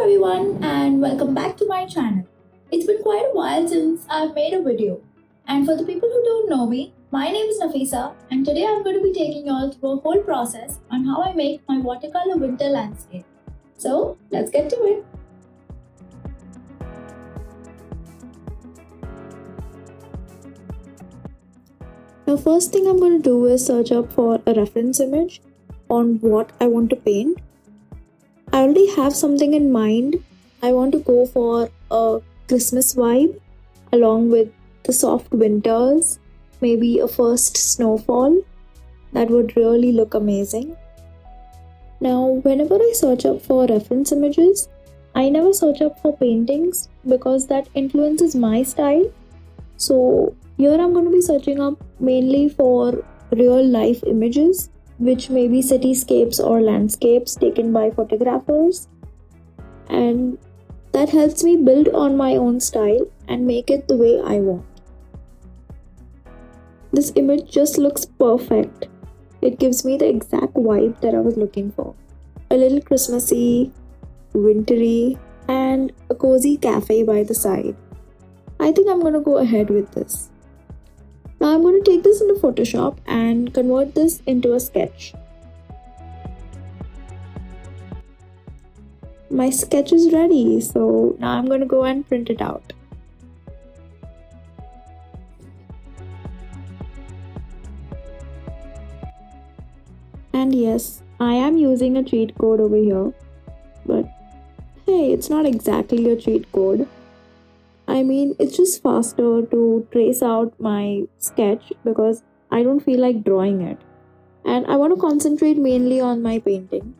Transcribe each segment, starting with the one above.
everyone and welcome back to my channel. It's been quite a while since I've made a video. And for the people who don't know me, my name is Nafisa and today I'm going to be taking you all through a whole process on how I make my watercolor winter landscape. So let's get to it. The first thing I'm going to do is search up for a reference image on what I want to paint. I already have something in mind. I want to go for a Christmas vibe along with the soft winters, maybe a first snowfall. That would really look amazing. Now, whenever I search up for reference images, I never search up for paintings because that influences my style. So here I'm going to be searching up mainly for real life images, which may be cityscapes or landscapes taken by photographers, and that helps me build on my own style and make it the way I want. This image just looks perfect. It gives me the exact vibe that I was looking for. A little Christmassy, wintry, and a cozy cafe by the side. I think I'm going to go ahead with this. Now I'm going to take this into Photoshop and convert this into a sketch. My sketch is ready, so now I'm going to go and print it out. And yes, I am using a cheat code over here, but hey, it's not exactly a cheat code. I mean, it's just faster to trace out my sketch because I don't feel like drawing it. And I want to concentrate mainly on my painting.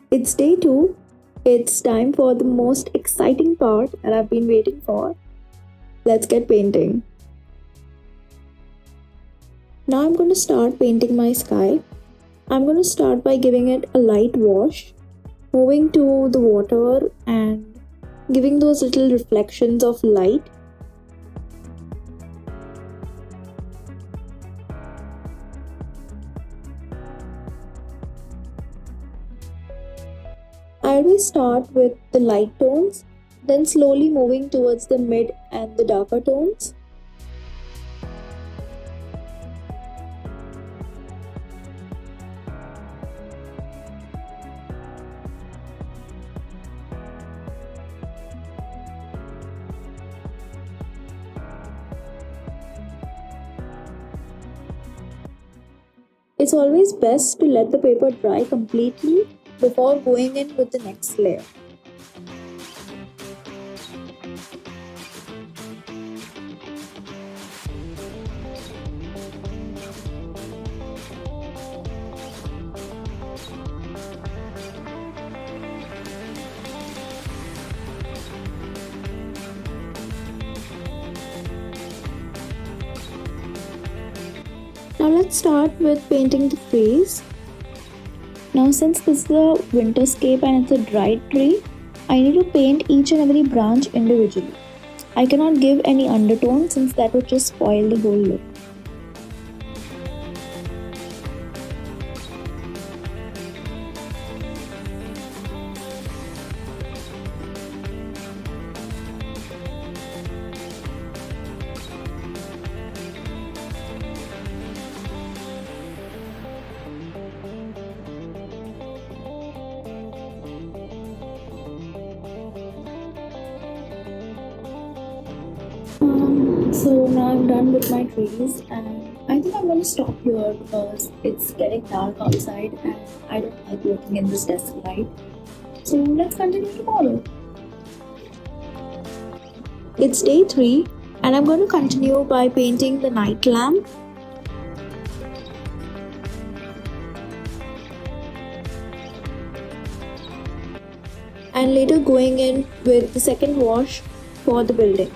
It's day 2. It's time for the most exciting part that I've been waiting for. Let's get painting. Now I'm going to start painting my sky. I'm going to start by giving it a light wash, moving to the water and giving those little reflections of light. I always start with the light tones, then slowly moving towards the mid and the darker tones. It's always best to let the paper dry completely before going in with the next layer. Now let's start with painting the trees. Now since this is a winterscape and it's a dried tree, I need to paint each and every branch individually. I cannot give any undertone since that would just spoil the whole look. So now I'm done with my trees and I think I'm going to stop here because it's getting dark outside and I don't like working in this desk light. So let's continue tomorrow. It's day 3 and I'm going to continue by painting the night lamp. And later going in with the second wash for the building.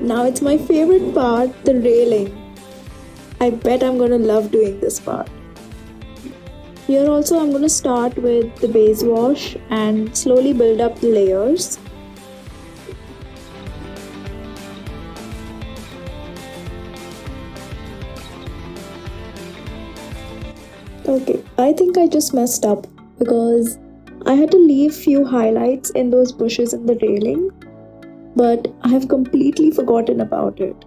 Now it's my favorite part, the railing. I bet I'm gonna love doing this part. Here also I'm going to start with the base wash and slowly build up the layers. Okay, I think I just messed up because I had to leave few highlights in those bushes in the railing, but I have completely forgotten about it.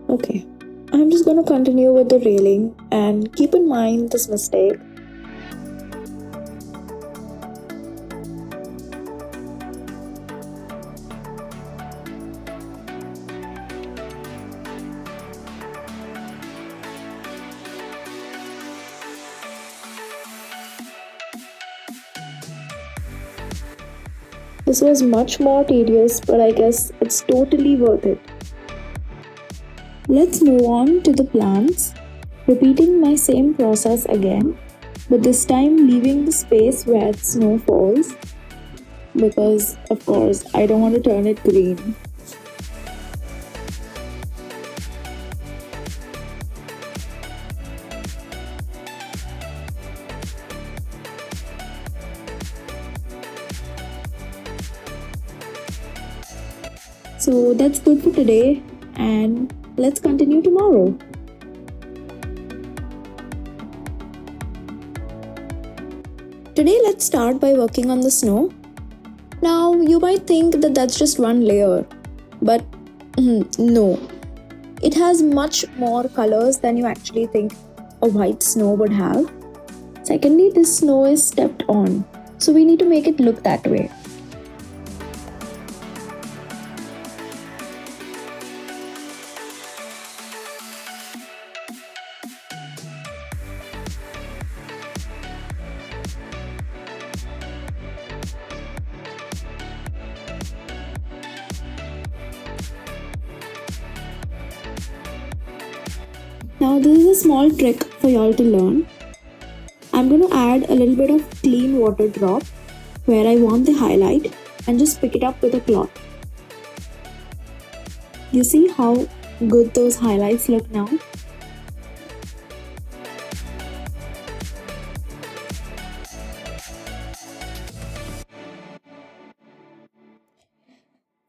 Okay, I'm just gonna continue with the railing and keep in mind this mistake. This was much more tedious, but I guess it's totally worth it. Let's move on to the plants, repeating my same process again, but this time leaving the space where snow falls because, of course, I don't want to turn it green. So that's good for today, and let's continue tomorrow. Today, let's start by working on the snow. Now, you might think that that's just one layer, but no. It has much more colors than you actually think a white snow would have. Secondly, this snow is stepped on, so we need to make it look that way. Now this is a small trick for y'all to learn. I'm going to add a little bit of clean water drop where I want the highlight and just pick it up with a cloth. You see how good those highlights look now?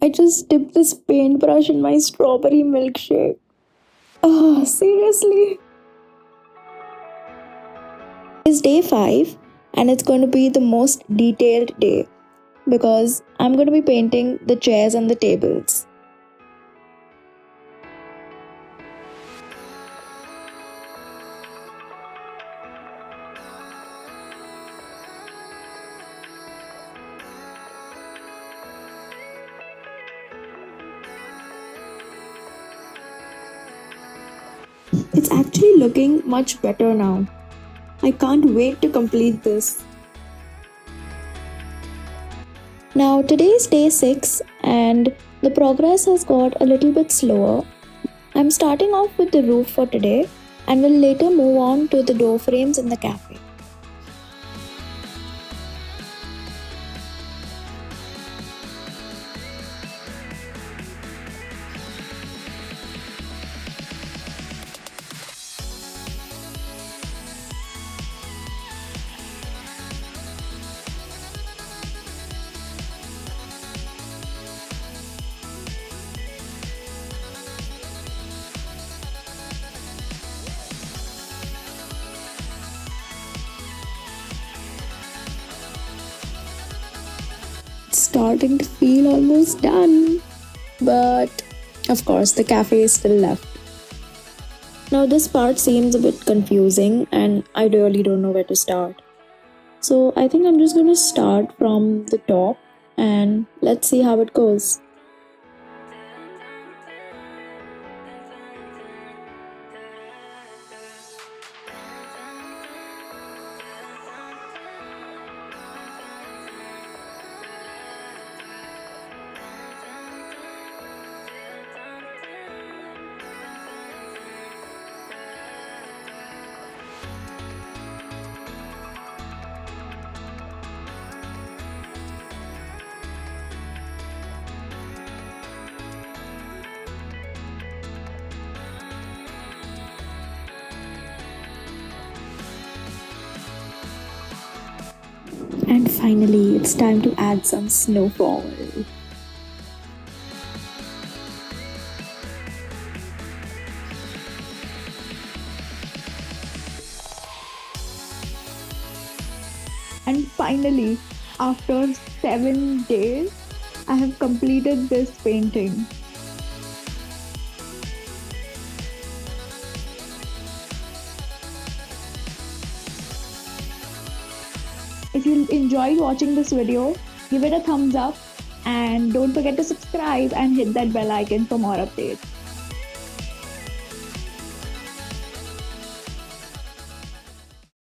I just dipped this paintbrush in my strawberry milkshake. Oh, seriously? It's day 5 and it's going to be the most detailed day because I'm going to be painting the chairs and the tables. It's actually looking much better now. I can't wait to complete this. Now today is day 6 and the progress has got a little bit slower. I'm starting off with the roof for today and will later move on to the door frames in the cafe. Starting to feel almost done, but of course the cafe is still left. Now this part seems a bit confusing and I really don't know where to start. So I think I'm just going to start from the top and let's see how it goes. And finally, it's time to add some snowfall. And finally, after 7 days, I have completed this painting. If you enjoyed watching this video, give it a thumbs up and don't forget to subscribe and hit that bell icon for more updates.